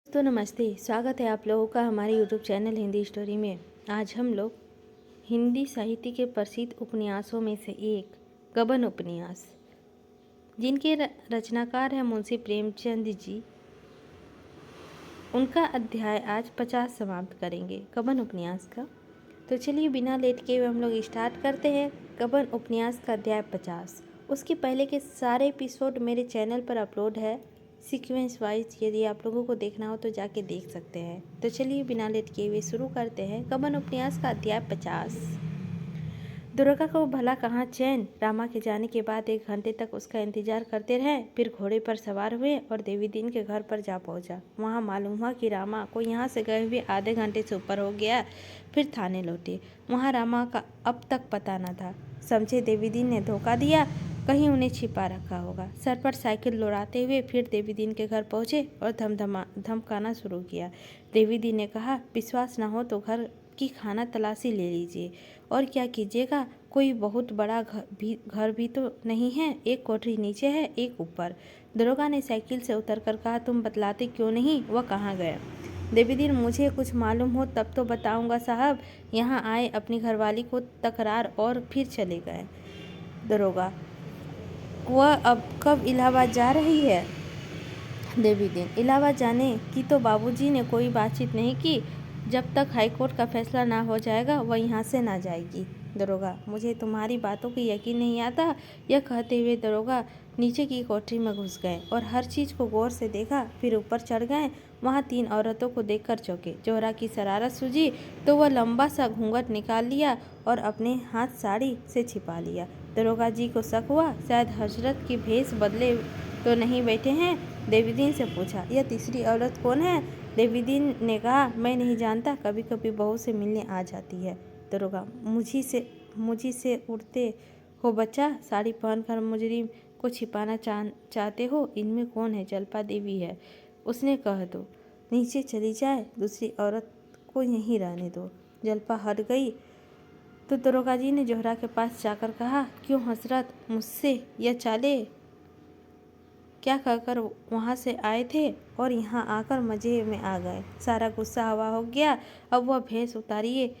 तो नमस्ते, स्वागत है आप लोगों का हमारे यूट्यूब चैनल हिंदी स्टोरी में। आज हम लोग हिंदी साहित्य के प्रसिद्ध उपन्यासों में से एक गबन उपन्यास, जिनके रचनाकार हैं मुंशी प्रेमचंद जी, उनका अध्याय आज 50 समाप्त करेंगे गबन उपन्यास का। तो चलिए बिना लेट के हम लोग स्टार्ट करते हैं गबन उपन्यास का अध्याय 50। उसके पहले के सारे एपिसोड मेरे चैनल पर अपलोड है सीक्वेंस वाइज, यदि आप लोगों को देखना हो तो जाके देख सकते हैं। तो चलिए बिना लेट किए हुए शुरू करते हैं गबन उपन्यास का अध्याय 50। दुर्गा को भला कहाँ चैन। रामा के जाने के बाद 1 घंटे तक उसका इंतजार करते रहे, फिर घोड़े पर सवार हुए और देवी दीन के घर पर जा पहुंचा। वहां मालूम हुआ कि रामा को यहाँ से गए हुए आधे घंटे से ऊपर हो गया। फिर थाने लौटे, वहाँ रामा का अब तक पता न था। समझे देवी दीन ने धोखा दिया, कहीं उन्हें छिपा रखा होगा। सर पर साइकिल लौड़ाते हुए फिर देवी दीन के घर पहुंचे और धमकाना शुरू किया। देवी दीन ने कहा, विश्वास न हो तो घर की खाना तलाशी ले लीजिए। और क्या कीजिएगा, कोई बहुत बड़ा घर भी तो नहीं है, एक कोठरी नीचे है, एक ऊपर। दरोगा ने साइकिल से उतरकर कहा, तुम बतलाते क्यों नहीं, वह कहाँ गए? देवी दीन, मुझे कुछ मालूम हो तब तो बताऊंगा साहब। यहाँ आए, अपनी घरवाली को तकरार और फिर चले गए। दरोगा, वह अब कब इलाहाबाद जा रही है? देवी दीन, इलाहाबाद जाने की तो बाबूजी ने कोई बातचीत नहीं की। जब तक हाईकोर्ट का फैसला ना हो जाएगा वह यहाँ से ना जाएगी। दरोगा, मुझे तुम्हारी बातों की यकीन नहीं आता। यह कहते हुए दरोगा नीचे की कोठरी में घुस गए और हर चीज़ को गौर से देखा। फिर ऊपर चढ़ गए। वहाँ 3 औरतों को देखकर चौंके। जोहरा की शरारत सूझी तो वह लंबा सा घूंघट निकाल लिया और अपने हाथ साड़ी से छिपा लिया। दरोगा जी को शक हुआ, शायद हजरत की भेष बदले तो नहीं बैठे हैं। देवी दीन से पूछा, यह तीसरी औरत कौन है? देवी दीन ने कहा, मैं नहीं जानता, कभी कभी बहू से मिलने आ जाती है। दरोगा, मुझी से उड़ते हो बच्चा, साड़ी पहनकर मुजरिम को छिपाना चाहते हो। इनमें कौन है? जल्पा देवी है, उसने कह दो नीचे चली जाए, दूसरी औरत को यहीं रहने दो। जल्पा हट गई तो दरोगा जी ने जोहरा के पास जाकर कहा, क्यों हजरत, मुझसे यह चाले क्या कहकर वहाँ से आए थे और यहाँ आकर मज़े में आ गए? सारा गुस्सा हवा हो गया। अब वह भेष उतारिए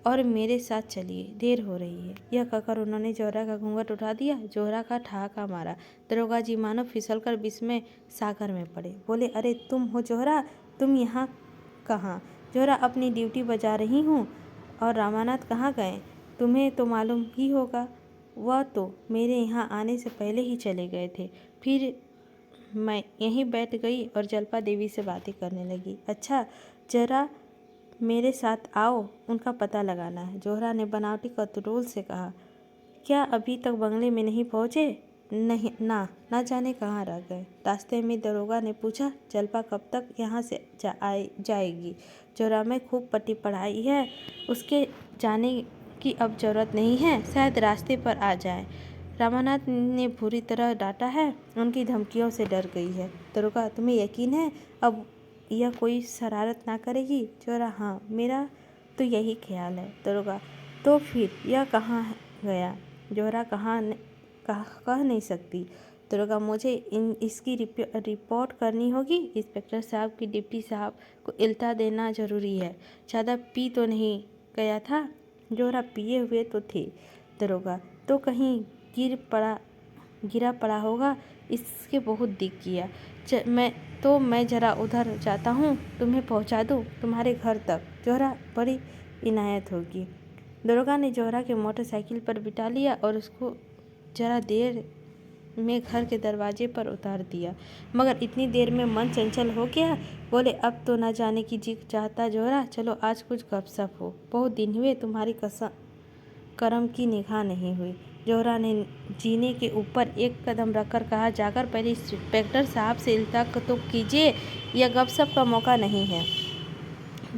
और मेरे साथ चलिए, देर हो रही है। यह कहकर उन्होंने जोहरा का घूंघट उठा दिया। जोहरा का ठहाका मारा। दरोगा जी मानो फिसलकर विस्मय सागर में पड़े। बोले, अरे तुम हो जोहरा, तुम यहाँ कहाँ? जोहरा, अपनी ड्यूटी बजा रही हूँ। और रामानाथ कहाँ गए? तुम्हें तो मालूम ही होगा, वह तो मेरे यहाँ आने से पहले ही चले गए थे। फिर मैं यहीं बैठ गई और जल्पा देवी से बातें करने लगी। अच्छा, जरा मेरे साथ आओ, उनका पता लगाना है। जोहरा ने बनावटी कंट्रोल से कहा, क्या अभी तक बंगले में नहीं पहुँचे? नहीं ना जाने कहाँ रह गए। रास्ते में दरोगा ने पूछा, जल्पा कब तक यहाँ से जाएगी? जोहरा, में खूब पट्टी पढ़ाई है, उसके जाने की अब जरूरत नहीं है, शायद रास्ते पर आ जाए। रामानाथ ने बुरी तरह डांटा है, उनकी धमकियों से डर गई है। दरोगा, तुम्हें यकीन है अब यह कोई शरारत ना करेगी? जोहरा, हाँ, मेरा तो यही ख्याल है। दरोगा, तो फिर यह कहाँ गया? जोहरा, कह नहीं सकती। दरोगा, मुझे इसकी रिपोर्ट करनी होगी। इंस्पेक्टर साहब की डिप्टी साहब को इल्ता देना जरूरी है। ज़्यादा पी तो नहीं गया था? जोहरा, पिए हुए तो थे। दरोगा, तो कहीं गिरा पड़ा होगा, इसके बहुत दिख किया। मैं जरा उधर जाता हूँ, तुम्हें पहुँचा दूँ तुम्हारे घर तक। जोहरा, बड़ी इनायत होगी। दरोगा ने जोहरा के मोटरसाइकिल पर बिठा लिया और उसको जरा देर में घर के दरवाजे पर उतार दिया, मगर इतनी देर में मन चंचल हो गया। बोले, अब तो न जाने की जी चाहता जोहरा, चलो आज कुछ गपशप हो। बहुत दिन हुए तुम्हारी करम की निगाह नहीं हुई। जोहरा ने जीने के ऊपर एक कदम रखकर कहा, जाकर पहले इंस्पेक्टर साहब से इल्तक तो कीजिए, यह गपशप का मौका नहीं है।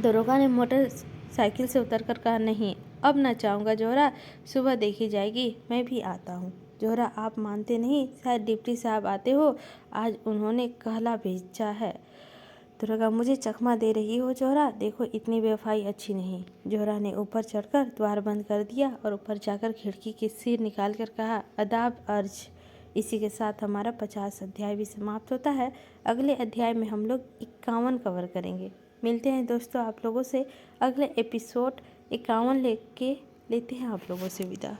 दरोगा ने मोटरसाइकिल से उतरकर कहा, नहीं, अब न चाहूँगा जोहरा, सुबह देखी जाएगी, मैं भी आता हूँ। जोहरा, आप मानते नहीं, शायद डिप्टी साहब आते हो, आज उन्होंने कहला भेजा है। दरोगा, मुझे चकमा दे रही हो जोहरा, देखो इतनी बेवफाई अच्छी नहीं। जोहरा ने ऊपर चढ़कर द्वार बंद कर दिया और ऊपर जाकर खिड़की की सिर निकालकर कहा, अदाब अर्ज, इसी के साथ हमारा 50 अध्याय भी समाप्त होता है। अगले अध्याय में हम लोग 51 कवर करेंगे। मिलते हैं दोस्तों आप लोगों से अगले एपिसोड 51 लेते हैं आप लोगों से विदा।